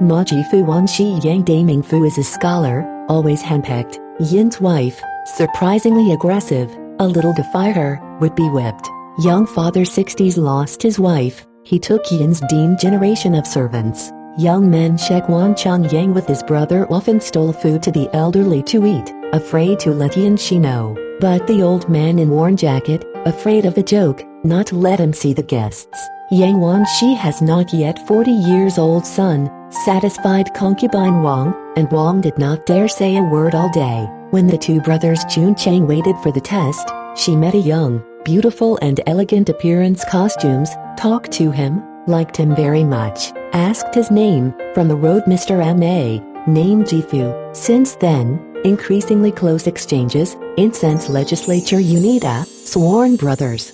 Ma Jiefu Wan Shi Yang Daming Fu is a scholar, always henpecked. Yin's wife, surprisingly aggressive, a little defy her, would be whipped. Young father 60s lost his wife, he took Yin's deemed generation of servants. Young men Shek Wan Chung Yang with his brother often stole food to the elderly to eat, afraid to let Yin Shi know. But the old man in worn jacket, afraid of a joke, not to let him see the guests. Wan Shi has not yet 40 years old son, satisfied concubine Wang, and Wang did not dare say a word all day. When the two brothers Jun Cheng waited for the test, she met a young, beautiful and elegant appearance costumes, talked to him, liked him very much, asked his name, from the road Mr. Ma, named Jiefu. Since then, increasingly close exchanges, incense legislature UNITA, sworn brothers.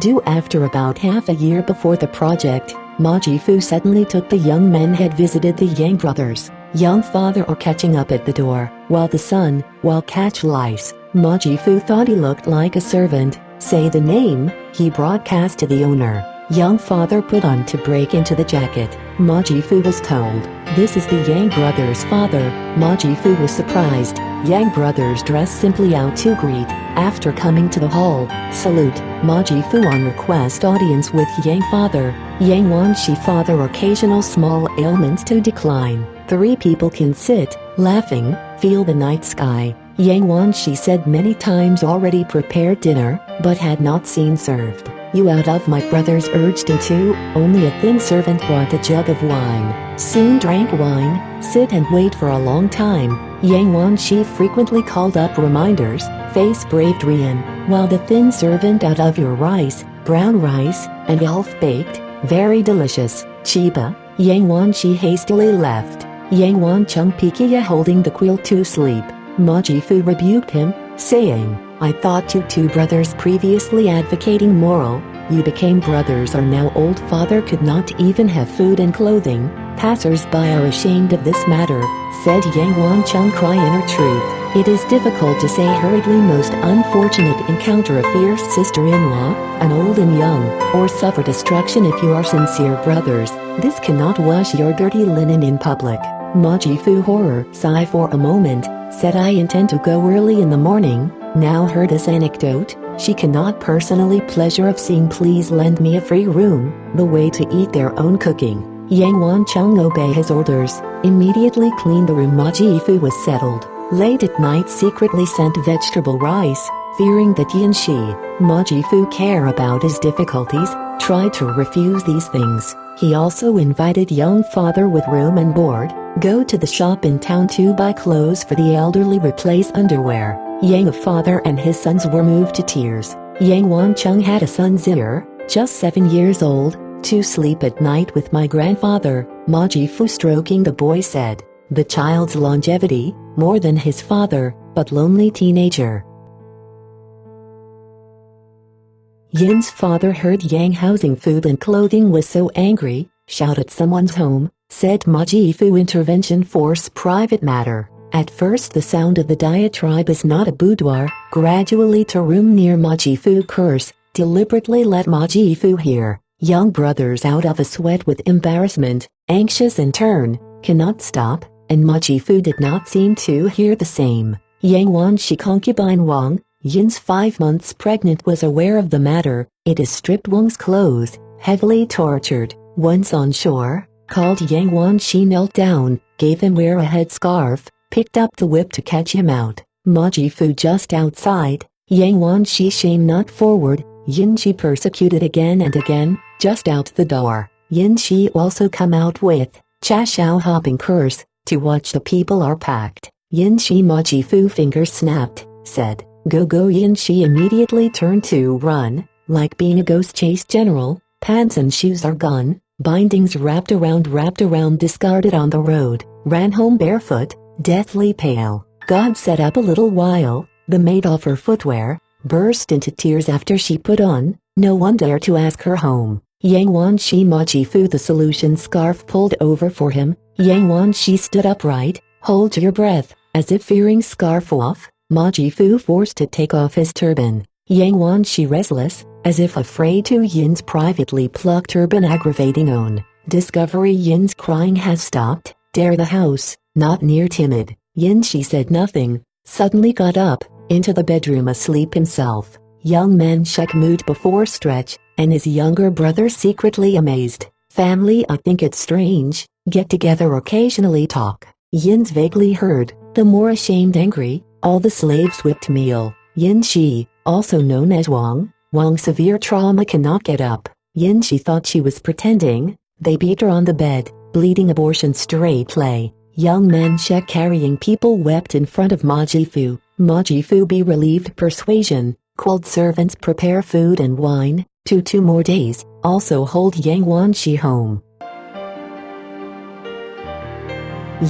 Due after about half a year before the project, Ma Jiefu suddenly took the young men had visited the Yang brothers. Young father are catching up at the door, while the son, while catch lice. Ma Jiefu thought he looked like a servant, say the name, he broadcast to the owner. Young father put on to break into the jacket. Ma Jiefu was told, "This is the Yang brothers' father." Ma Jiefu was surprised. Yang brothers dressed simply out to greet. After coming to the hall, salute. Ma Jiefu on request audience with Yang father. Wan Shi father occasional small ailments to decline. 3 people can sit, laughing, feel the night sky. Wan Shi said many times already prepared dinner, but had not seen served. "You out of my brothers urged into, only a thin servant brought a jug of wine. Soon drank wine, sit and wait for a long time." Wan Shi frequently called up reminders, face braved Rian, while the thin servant out of your rice, brown rice, and half-baked, very delicious, Chiba. Wan Shi hastily left. Wan Chung Pikia holding the quill to sleep. Ma Jiefu rebuked him, saying, "I thought you two brothers previously advocating moral, you became brothers are now old father could not even have food and clothing, passers-by are ashamed of this matter," said Wan Chung cry inner truth. It is difficult to say hurriedly most unfortunate encounter a fierce sister-in-law, an old and young, or suffer destruction if you are sincere brothers, this cannot wash your dirty linen in public. Ma Jiefu horror sigh for a moment, said I intend to go early in the morning, now heard this anecdote, she cannot personally pleasure of seeing please lend me a free room, the way to eat their own cooking. Wan Chung obey his orders, immediately cleaned the room. Ma Jiefu was settled. Late at night secretly sent vegetable rice, fearing that Yin Shi, Ma Jiefu care about his difficulties, tried to refuse these things. He also invited young father with room and board, go to the shop in town to buy clothes for the elderly replace underwear. Yang father and his sons were moved to tears. Wan Chung had a son Zir, just 7 years old, to sleep at night with my grandfather. Ma Jiefu stroking the boy said, "The child's longevity, more than his father, but lonely teenager." Yin's father heard Yang housing food and clothing was so angry, shouted someone's home, said Ma Jiefu intervention force private matter. At first the sound of the diatribe is not a boudoir, gradually to room near Ma Jiefu curse, deliberately let Ma Jiefu hear. Young brothers out of a sweat with embarrassment, anxious in turn, cannot stop, and Ma Jiefu did not seem to hear the same. Wan Shi concubine Wang, Yin's 5 months pregnant was aware of the matter, it is stripped Wang's clothes, heavily tortured, once on shore, called Wan Shi knelt down, gave him wear a headscarf, picked up the whip to catch him out. Ma Jiefu just outside, Wan Shi shame not forward, Yin Shi persecuted again and again, just out the door. Yin Shi also come out with, cha shao hopping curse, to watch the people are packed. Yin Shi Ma Jiefu fingers snapped, said, "Go go." Yin Shi immediately turned to run, like being a ghost chase general, pants and shoes are gone, bindings wrapped around discarded on the road, ran home barefoot, deathly pale. God set up a little while, the maid off her footwear, burst into tears after she put on, no one dared to ask her home. Wan Shi Ma Jiefu the solution scarf pulled over for him, Wan Shi stood upright, hold your breath, as if fearing scarf off, Ma Jiefu forced to take off his turban. Wan Shi restless, as if afraid to. Yin's privately plucked turban aggravating own discovery. Yin's crying has stopped. Dare the house, not near timid. Yin Shi said nothing, suddenly got up, into the bedroom asleep himself. Young man Shek moved before stretch, and his younger brother secretly amazed. Family, I think it's strange, get together occasionally talk. Yin's vaguely heard, the more ashamed angry, all the slaves whipped meal. Yin Shi, also known as Wang severe trauma cannot get up. Yin Shi thought she was pretending, they beat her on the bed, bleeding abortion straight play. Young man Shek carrying people wept in front of Ma Jiefu. Ma Jiefu be relieved persuasion, called servants prepare food and wine, 2 more days, also hold Wan Shi home.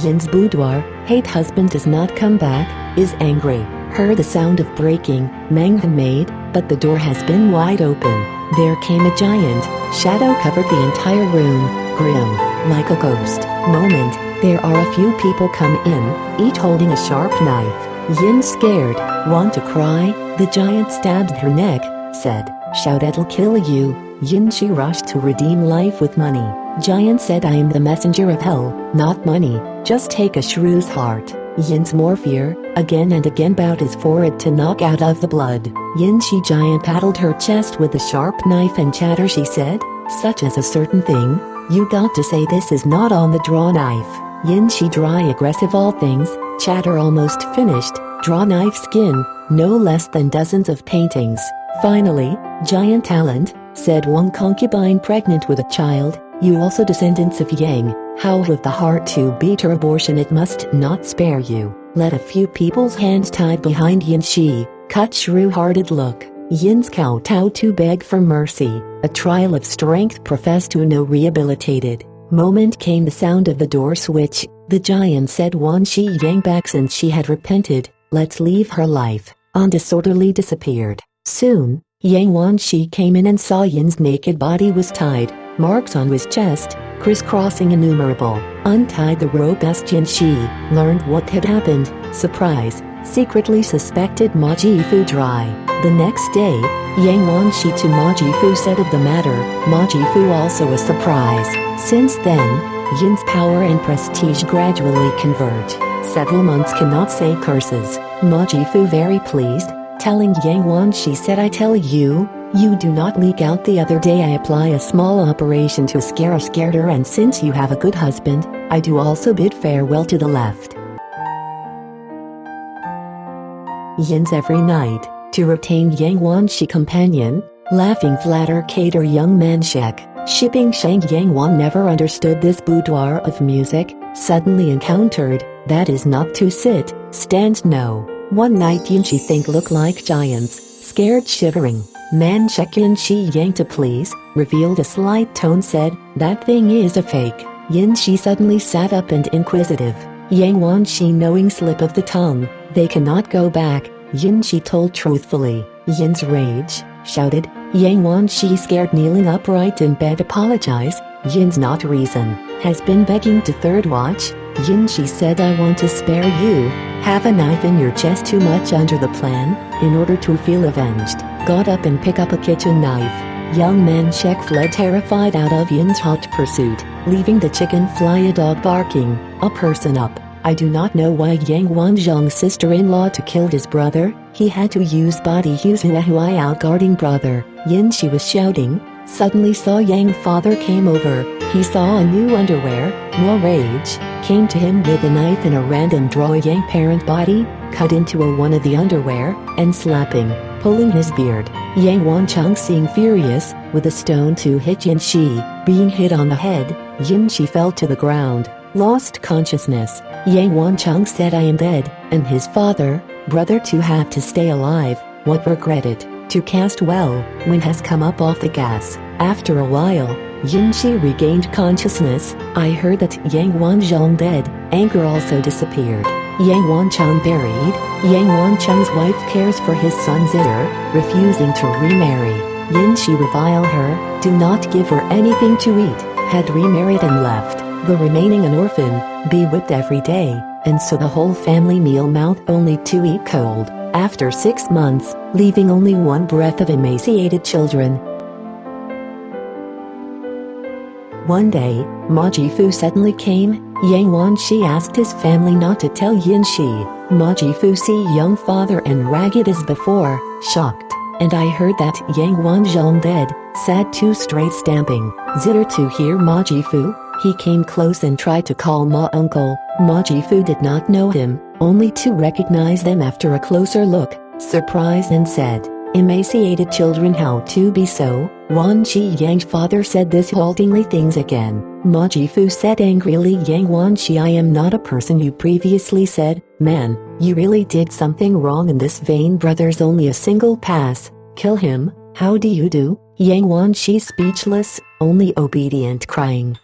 Yin's boudoir, hate husband does not come back, is angry, heard the sound of breaking, Meng made, but the door has been wide open. There came a giant, shadow covered the entire room, grim, like a ghost. Moment, there are a few people come in, each holding a sharp knife. Yin scared, want to cry, the giant stabbed her neck, said, shout it'll kill you. Yin Shi rushed to redeem life with money. Giant said I am the messenger of hell, not money, just take a shrew's heart. Yin's more fear, again and again bowed his forehead to knock out of the blood. Yin Shi giant paddled her chest with a sharp knife and chatter she said, such as a certain thing, you got to say this is not on the draw knife. Yin Shi dry aggressive all things, chatter almost finished, draw knife skin, no less than dozens of paintings. Finally, giant talent, said one concubine pregnant with a child, you also descendants of Yang, how with the heart to beat her abortion it must not spare you. Let a few people's hands tied behind Yin Shi, cut shrew-hearted look. Yin's kowtow to beg for mercy, a trial of strength professed to no rehabilitated. Moment came the sound of the door switch, the giant said Wan Shi Yang back since she had repented, let's leave her life, on disorderly disappeared. Soon, Wan Shi came in and saw Yin's naked body was tied, marks on his chest, crisscrossing innumerable, untied the rope as Yin Shi learned what had happened, surprise, secretly suspected Ma Jiefu dry. The next day, Wan Shi to Ma Jiefu said of the matter, Ma Jiefu also a surprise. Since then, Yin's power and prestige gradually converge. Several months cannot say curses. Ma Jiefu very pleased, telling Wan Shi said I tell you, you do not leak out. The other day I apply a small operation to scare her and since you have a good husband, I do also bid farewell to the left. Yin's every night, to retain Wan Shi companion, laughing flatter cater young man Shek, shipping Sheng Wan never understood this boudoir of music, suddenly encountered, that is not to sit, stand no. One night Yin Shi think look like giants, scared shivering. Man Shek Yin Shi Yang to please, revealed a slight tone said, that thing is a fake. Yin Shi suddenly sat up and inquisitive. Wan Shi knowing slip of the tongue, they cannot go back, Yin Shi told truthfully. Yin's rage, shouted, Wan Shi scared kneeling upright in bed apologize, Yin's not reason, has been begging to third watch. Yin Shi said I want to spare you, have a knife in your chest too much under the plan, in order to feel avenged, got up and pick up a kitchen knife. Young man Shek fled terrified out of Yin's hot pursuit, leaving the chicken fly a dog barking, a person up. I do not know why Yang Wanzhong's sister-in-law to killed his brother, he had to use body use Huai out guarding brother. Yin Shi was shouting, suddenly saw Yang father came over, he saw a new underwear, more rage, came to him with a knife in a random draw Yang parent body, cut into one of the underwear, and slapping, pulling his beard. Wan Chung seeing furious, with a stone to hit Yin Shi, being hit on the head, Yin Shi fell to the ground, lost consciousness. Wan Chung said I am dead, and his father, brother to have to stay alive, what regretted, to cast well, when has come up off the gas. After a while, Yin Shi regained consciousness, I heard that Yang Wanzhong dead, anger also disappeared. Yang Wancheng buried, Yang Wancheng's wife cares for his son's heir, refusing to remarry. Yin Shi revile her, do not give her anything to eat, had remarried and left, the remaining an orphan, be whipped every day, and so the whole family meal mouth only to eat cold. After 6 months, leaving only one breath of emaciated children. One day, Ma Jiefu suddenly came. Wan Shi asked his family not to tell Yin Shi. Ma Jiefu see young father and ragged as before, shocked. And I heard that Wan Zhong dead, said two straight stamping. Zitter to hear Ma Jiefu. He came close and tried to call Ma uncle. Ma Jiefu did not know him, only to recognize them after a closer look, surprised and said, emaciated children, how to be so? Wan Shi Yang's father said this haltingly things again. Ma Jiefu said angrily, Wan Shi, I am not a person you previously said. Man, you really did something wrong in this vein. Brother's only a single pass. Kill him. How do you do? Wan Shi speechless, only obedient crying.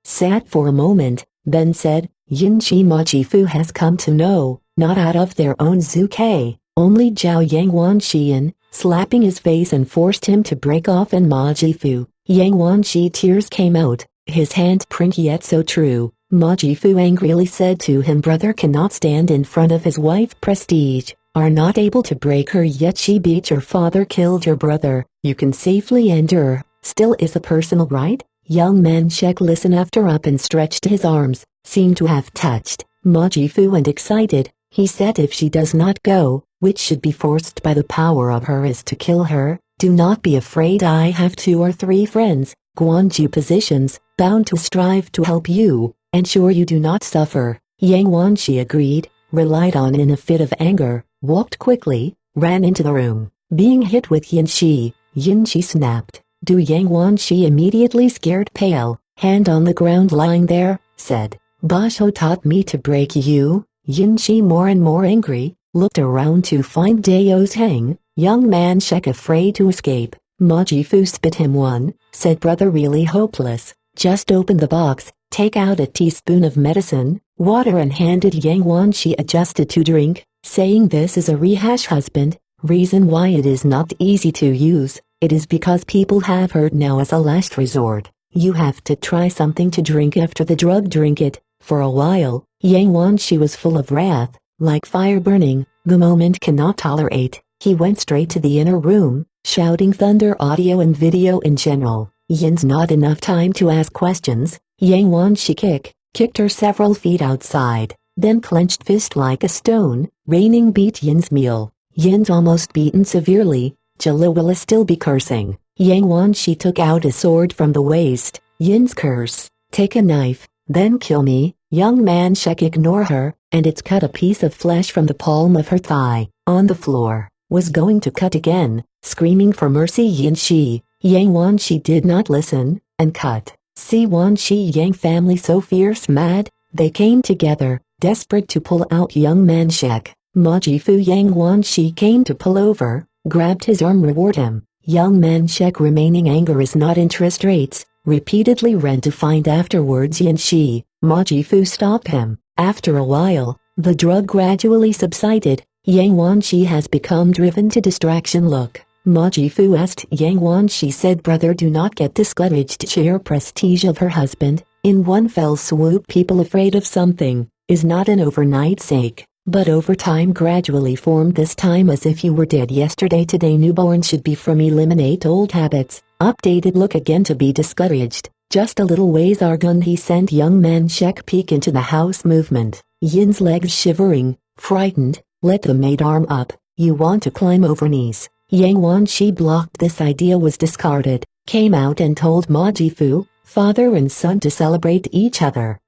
Sat for a moment, then said, Yin Shi, Ma Jiefu has come to know, not out of their own zuke, only Jiao Wan Shi, slapping his face and forced him to break off, and Ma Jiefu. Wan Shi tears came out, his handprint yet so true. Ma Jiefu angrily said to him, brother cannot stand in front of his wife prestige, are not able to break her, yet she beat your father, killed your brother, you can safely endure, still is a personal right? Young man Shek listened after up and stretched his arms, seemed to have touched Ma Jiefu and excited. He said if she does not go, which should be forced by the power of her, is to kill her. Do not be afraid, I have 2 or 3 friends, Guanju positions, bound to strive to help you, ensure you do not suffer. Wan Shi agreed, relied on in a fit of anger, walked quickly, ran into the room, being hit with Yin Shi. Yin Shi snapped. Wan Shi immediately scared pale, hand on the ground lying there, said, Basho taught me to break you. Yin Shi more and more angry, looked around to find Dao's hang, young man Shek afraid to escape. Ma Jiefu spit him one, said brother really hopeless, just open the box, take out a teaspoon of medicine, water and handed Wan Shi adjusted to drink, saying this is a rehash husband, reason why it is not easy to use. It is because people have heard now as a last resort. You have to try something to drink after the drug, drink it. For a while, Wan Shi was full of wrath, like fire burning, the moment cannot tolerate. He went straight to the inner room, shouting thunder, audio and video in general. Yin's not enough time to ask questions. Wan Shi kicked her several feet outside, then clenched fist like a stone, raining beat Yin's meal. Yin's almost beaten severely. Jalo will still be cursing. Wan Shi took out a sword from the waist. Yin's curse, take a knife, then kill me. Young man Shek ignore her, and it's cut a piece of flesh from the palm of her thigh, on the floor, was going to cut again, screaming for mercy. Yin Shi, Wan Shi did not listen, and cut. See Wan Shi Yang family so fierce mad, they came together, desperate to pull out young man Shek. Ma Jiefu Wan Shi came to pull over, grabbed his arm, reward him. Young man Shek remaining anger is not interest rates, repeatedly ran to find afterwards Yin Shi. Ma Jiefu stopped him. After a while, the drug gradually subsided. Wan Shi has become driven to distraction. Look. Ma Jiefu asked Wan Shi, said brother do not get discouraged. Sheer prestige of her husband, in one fell swoop, people afraid of something, is not an overnight sake. But over time gradually formed, this time as if you were dead yesterday. Today newborn should be from eliminate old habits, updated look again to be discouraged. Just a little ways Argun he sent young man Shek peek into the house movement. Yin's legs shivering, frightened, let the maid arm up, you want to climb over knees. Wan Shi blocked this idea, was discarded, came out and told Ma Jiefu, father and son to celebrate each other.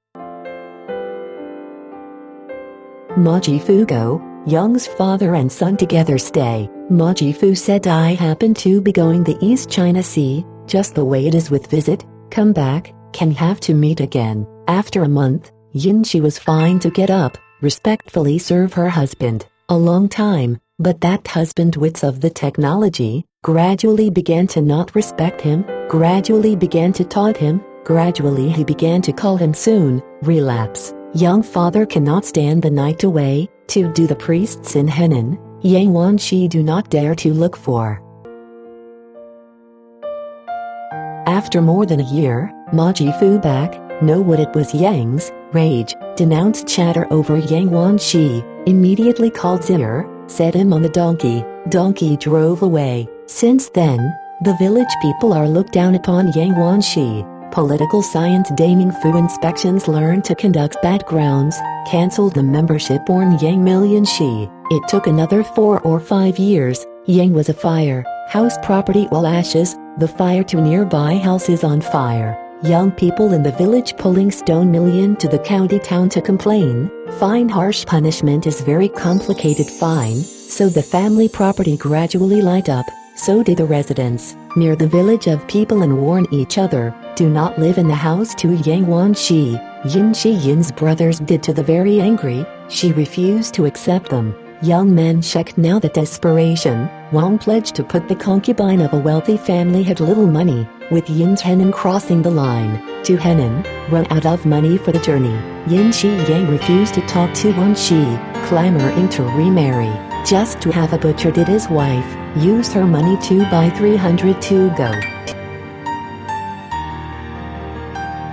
Ma Jiefu go, Young's father and son together stay. Ma Jiefu said I happen to be going the East China Sea, just the way it is with visit, come back, can have to meet again. After a month, Yin Shi was fine to get up, respectfully serve her husband, a long time, but that husband wits of the technology, gradually began to not respect him, gradually began to taunt him, gradually he began to call him soon, relapse. Young father cannot stand the night away, to do the priests in Henan, Wan Shi do not dare to look for. After more than a year, Ma Jiefu back, know what it was. Yang's rage, denounced chatter over Yang. Wan Shi immediately called Zir, set him on the donkey. Donkey drove away. Since then, the village people are looked down upon. Yang. Wan Shi, political science. Daming Fu inspections learned to conduct backgrounds, cancelled the membership. Born Yang. Million Shi. It took another 4 or 5 years. Yang was a fire house property all ashes. The fire to nearby houses on fire. Young people in the village pulling stone. Million to the county town to complain. Fine. Harsh punishment is very complicated. Fine. So the family property gradually light up. So did the residents near the village of people and warn each other, do not live in the house. To Yang. Wan Shi, Yin Shi. Yin's brothers did to the very angry. She refused to accept them. Young man Shek. Now the desperation, Wang pledged to put the concubine of a wealthy family had little money, with Yin's Henan crossing the line to Henan, run out of money for the journey. Yin Shi. Yang refused to talk to Wan Shi, clamoring to remarry, just to have a butcher. Did his wife use her money to buy 300 to go?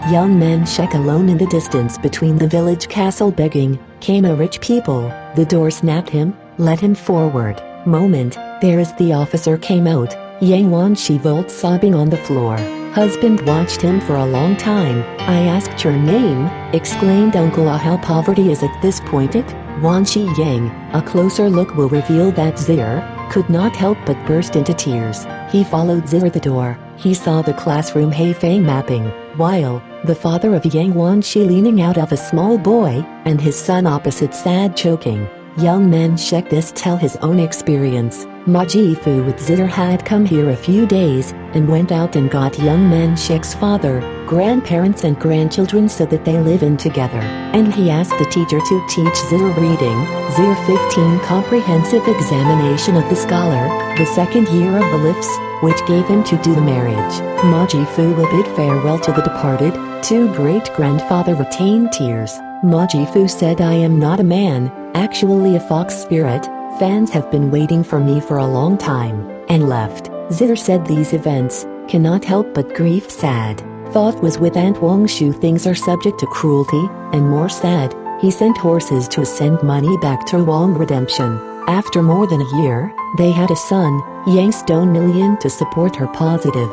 Young man Shek. Alone in the distance between the village castle begging, came a rich people. The door snapped him, led him forward. Moment, there is the officer came out. Yang. Wan Shi vault sobbing on the floor. Husband watched him for a long time. I asked your name, exclaimed uncle. Ah, how poverty is at this point. It Wan Shi. Yang, a closer look will reveal that Zir could not help but burst into tears. He followed Zir the door. He saw the classroom Heifei mapping, while the father of Yang. Wan Shi leaning out of a small boy, and his son opposite sad choking. Young man Shek this tell his own experience. Ma Jiefu with Zir had come here a few days, and went out and got young man Shek's father, grandparents and grandchildren so that they live in together. And he asked the teacher to teach Zir reading. Zir 15 comprehensive examination of the scholar, the second year of the lice, which gave him to do the marriage. Ma Jiefu will bid farewell to the departed. Two great-grandfather retained tears. Ma Jiefu said, I am not a man, actually a fox spirit. Fans have been waiting for me for a long time, and left. Zir said these events cannot help but grieve. Sad thought was with Aunt Wang Shu. Things are subject to cruelty, and more sad. He sent horses to send money back to Wang redemption. After more than a year, they had a son, Yang Stone Million to support her positive.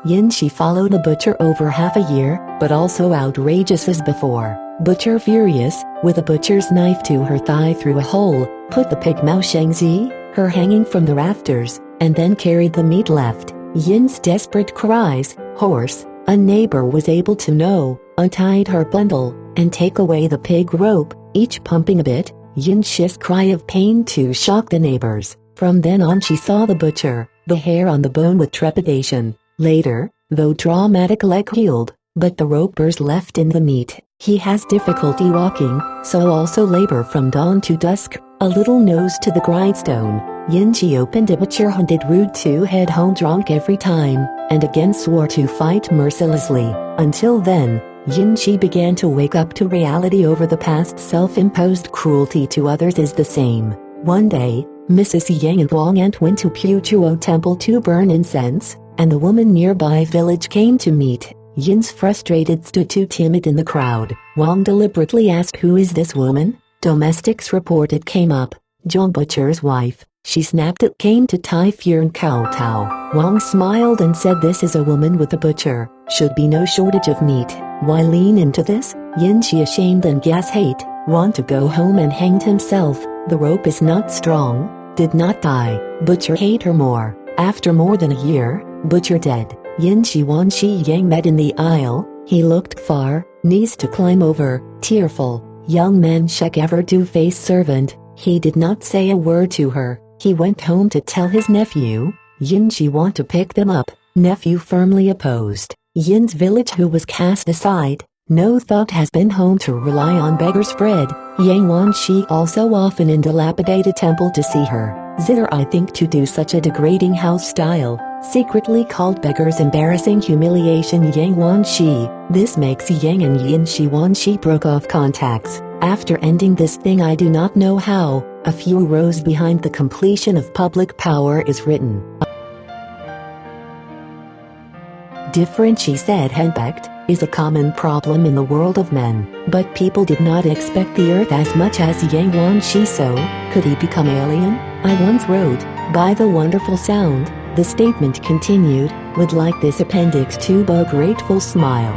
Yin Shi followed a butcher over half a year, but also outrageous as before. Butcher furious, with a butcher's knife to her thigh through a hole, put the pig Mao Shengzi, her hanging from the rafters, and then carried the meat left. Yin's desperate cries, hoarse, a neighbor was able to know, untied her bundle, and take away the pig rope, each pumping a bit. Yin Shi's cry of pain to shock the neighbors. From then on she saw the butcher, the hair on the bone with trepidation. Later, though dramatic leg healed, but the ropers left in the meat. He has difficulty walking, so also labor from dawn to dusk, a little nose to the grindstone. Yin Shi opened a butcher and did rude to head home drunk every time, and again swore to fight mercilessly. Until then, Yin Shi began to wake up to reality. Over the past self-imposed cruelty to others is the same. One day, Mrs. Yang and Wang Ant went to Puchuo temple to burn incense, and the woman nearby village came to meet. Yin's frustrated stood too timid in the crowd. Wang deliberately asked, who is this woman? Domestics reported came up. Zhong Butcher's wife. She snapped it came to Tai Furen Cao Tao. Wang smiled and said, this is a woman with a butcher. Should be no shortage of meat. Why lean into this? Yin Shi ashamed and gas hate. Want to go home and hanged himself. The rope is not strong. Did not die. Butcher hate her more. After more than a year, butcher dead. Yin Shi Wan Shi Yang met in the aisle. He looked far, knees to climb over, tearful. Young man Shek ever do face servant. He did not say a word to her. He went home to tell his nephew. Yin Shi want to pick them up. Nephew firmly opposed. Yin's village who was cast aside. No thought has been home to rely on beggar's bread. Yang Wan Shi also often in dilapidated temple to see her. Zither I think to do such a degrading house style. Secretly called beggars embarrassing humiliation. Yang Wan Shi. This makes Yang and Yin Shi Wan Shi broke off contacts. After ending this thing I do not know how. A few rows behind the completion of public power is written. different, she said. Henpecked is a common problem in the world of men, but people did not expect the earth as much as Yang Wan Shi, so could he become alien? I once wrote, by the wonderful sound, the statement continued, would like this appendix to a grateful smile.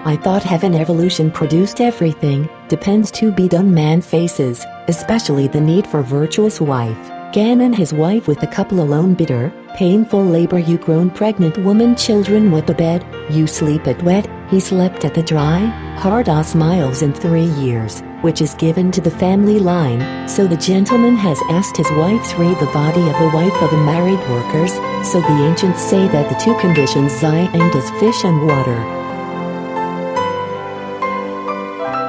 I thought heaven evolution produced everything, depends to be done. Man faces, especially the need for virtuous wife. Gan and his wife with the couple alone. Bitter, painful labor. You grown pregnant woman. Children wet the bed, you sleep at wet. He slept at the dry. Hard smiles in 3 years, which is given to the family line. So the gentleman has asked his wife read the body of the wife of the married workers. So the ancients say that the two conditions end as fish and water.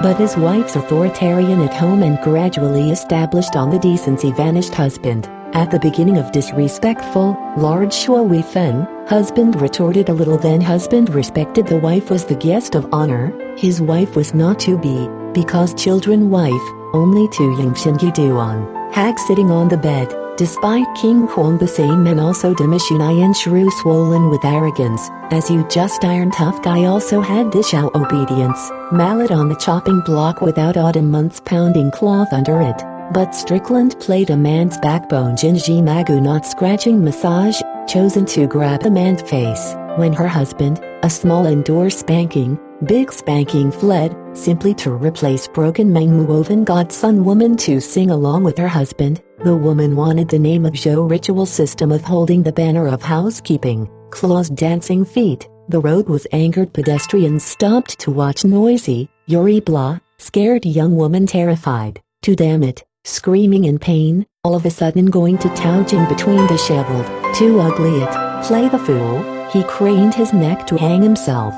But his wife's authoritarian at home and gradually established on the decency vanished husband. At the beginning of disrespectful, large Shua Wei Fen, husband retorted a little, then husband respected the wife was the guest of honor, his wife was not to be, because children wife, only to Yin Shi Duan. Hag sitting on the bed, despite King Kong the same man also Dimishunian shrew swollen with arrogance, as you just iron tough guy also had dishao obedience, mallet on the chopping block without autumn months pounding cloth under it. But Strickland played a man's backbone. Jinji Magu not scratching massage, chosen to grab a man's face, when her husband, a small indoor spanking, big spanking fled, simply to replace broken Meng woven godson woman to sing along with her husband. The woman wanted the name of Zhou ritual system of holding the banner of housekeeping, claws dancing feet. The road was angered, pedestrians stopped to watch noisy, Yuri blah, scared young woman terrified, to damn it, screaming in pain, all of a sudden going to touging between disheveled, too ugly it, play the fool, he craned his neck to hang himself.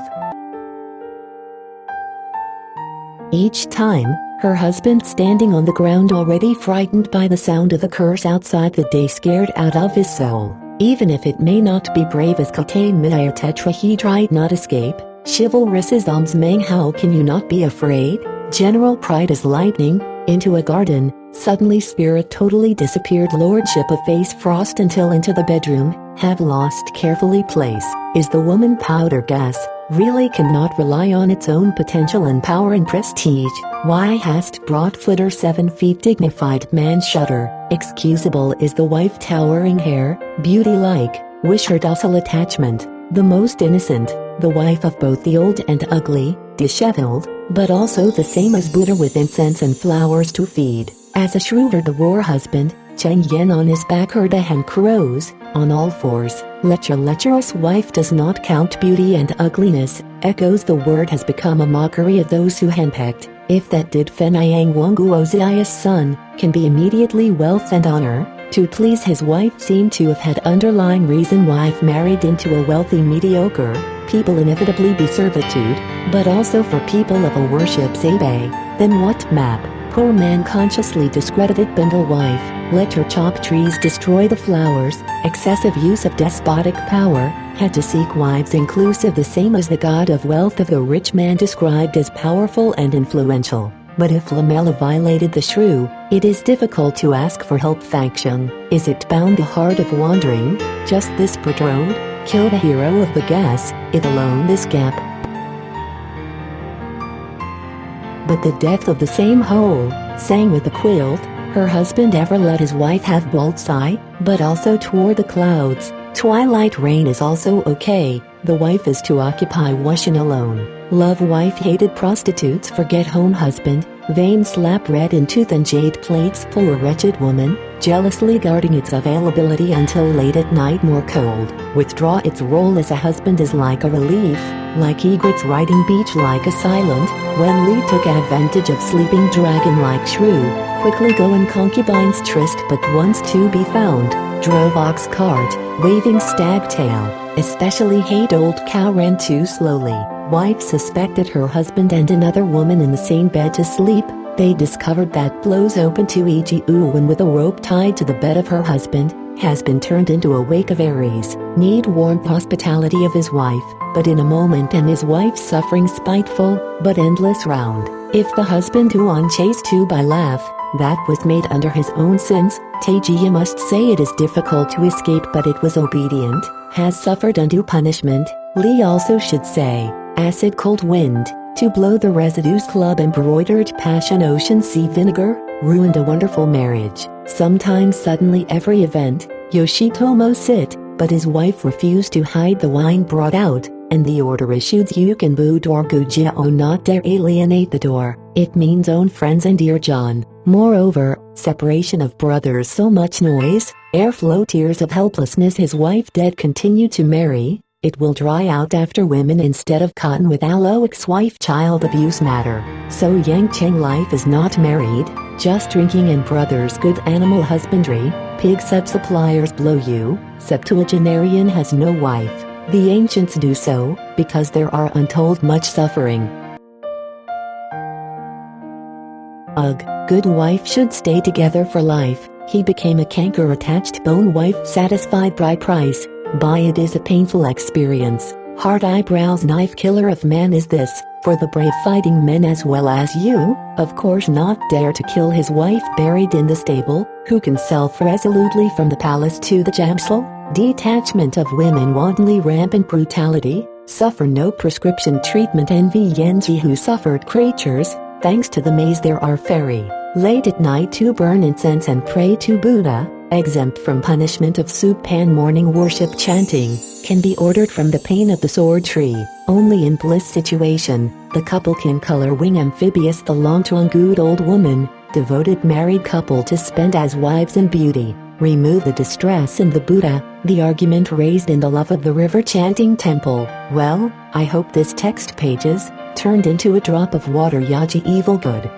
Each time, her husband standing on the ground already frightened by the sound of the curse outside the day scared out of his soul. Even if it may not be brave as Kate Midire tetrahedrite not escape, chivalrous as Meng, how can you not be afraid? General pride as lightning, into a garden, suddenly spirit totally disappeared. Lordship of face frost until into the bedroom, have lost carefully place, is the woman powder gas, really cannot rely on its own potential and power and prestige. Why hast brought footer 7 feet dignified man shudder, excusable is the wife towering hair, beauty like, wish her docile attachment, the most innocent, the wife of both the old and ugly, disheveled, but also the same as Buddha with incense and flowers to feed. As a shrewder the war husband, Cheng Yen on his back heard a hen crows, on all fours, lecherous wife does not count beauty and ugliness, echoes the word has become a mockery of those who henpecked. If that did Fenayang Wanguozia's son, can be immediately wealth and honor, to please his wife seemed to have had underlying reason. Wife married into a wealthy mediocre, people inevitably be servitude, but also for people of a worship's abe, then what map? Poor man consciously discredited bundle wife, let her chop trees destroy the flowers, excessive use of despotic power, had to seek wives inclusive the same as the god of wealth of the rich man described as powerful and influential. But if Lamela violated the shrew, it is difficult to ask for help. Faction, is it bound the heart of wandering, just this betrothed, kill the hero of the gas, it alone this gap. But the death of the same hole, sang with the quilt, her husband ever let his wife have bullseye, but also toward the clouds. Twilight rain is also okay, the wife is to occupy washing alone. Love wife hated prostitutes forget home husband, vain slap red in tooth and jade plates for a wretched woman, jealously guarding its availability until late at night more cold. Withdraw its role as a husband is like a relief, like egrets riding beach like a silent, when Lee took advantage of sleeping dragon like shrew, quickly go in concubine's tryst but once to be found, drove ox cart, waving stag tail, especially hate old cow ran too slowly. Wife suspected her husband and another woman in the same bed to sleep. They discovered that blows open to E.G. Uwen with a rope tied to the bed of her husband, has been turned into a wake of Aries, need warm hospitality of his wife, but in a moment and his wife suffering spiteful, but endless round. If the husband who on chase to by laugh, that was made under his own sins. Taiji must say it is difficult to escape, but it was obedient, has suffered undue punishment. Li also should say, acid cold wind, to blow the residues. Club embroidered passion ocean sea vinegar, ruined a wonderful marriage. Sometimes suddenly every event, Yoshitomo sit, but his wife refused to hide the wine brought out, and the order issued you can boot or Gujiao not dare alienate the door. It means own friends and dear John. Moreover, separation of brothers, so much noise, airflow, tears of helplessness. His wife dead, continue to marry, it will dry out after women instead of cotton with aloe. Ex-wife child abuse matter. So Yang Cheng life is not married, just drinking and brothers good animal husbandry. Pig sub-suppliers blow you. Septuagenarian has no wife. The ancients do so, because there are untold much suffering. Ugh, good wife should stay together for life. He became a canker-attached bone wife satisfied by price. Buy it is a painful experience. Hard eyebrows knife killer of man is this, for the brave fighting men as well as you, of course not dare to kill his wife buried in the stable, who can self resolutely from the palace to the jamsel? Detachment of women wantonly rampant brutality, suffer no prescription treatment. Envy Yin Shi who suffered creatures, thanks to the maze there are fairy. Late at night to burn incense and pray to Buddha, exempt from punishment of soup pan. Morning worship chanting, can be ordered from the pain of the sword tree. Only in bliss situation, the couple can color wing amphibious. The long Chung good old woman, devoted married couple to spend as wives in beauty. Remove the distress in the Buddha, the argument raised in the love of the river chanting temple. Well, I hope this text pages turned into a drop of water. Yaji evil good.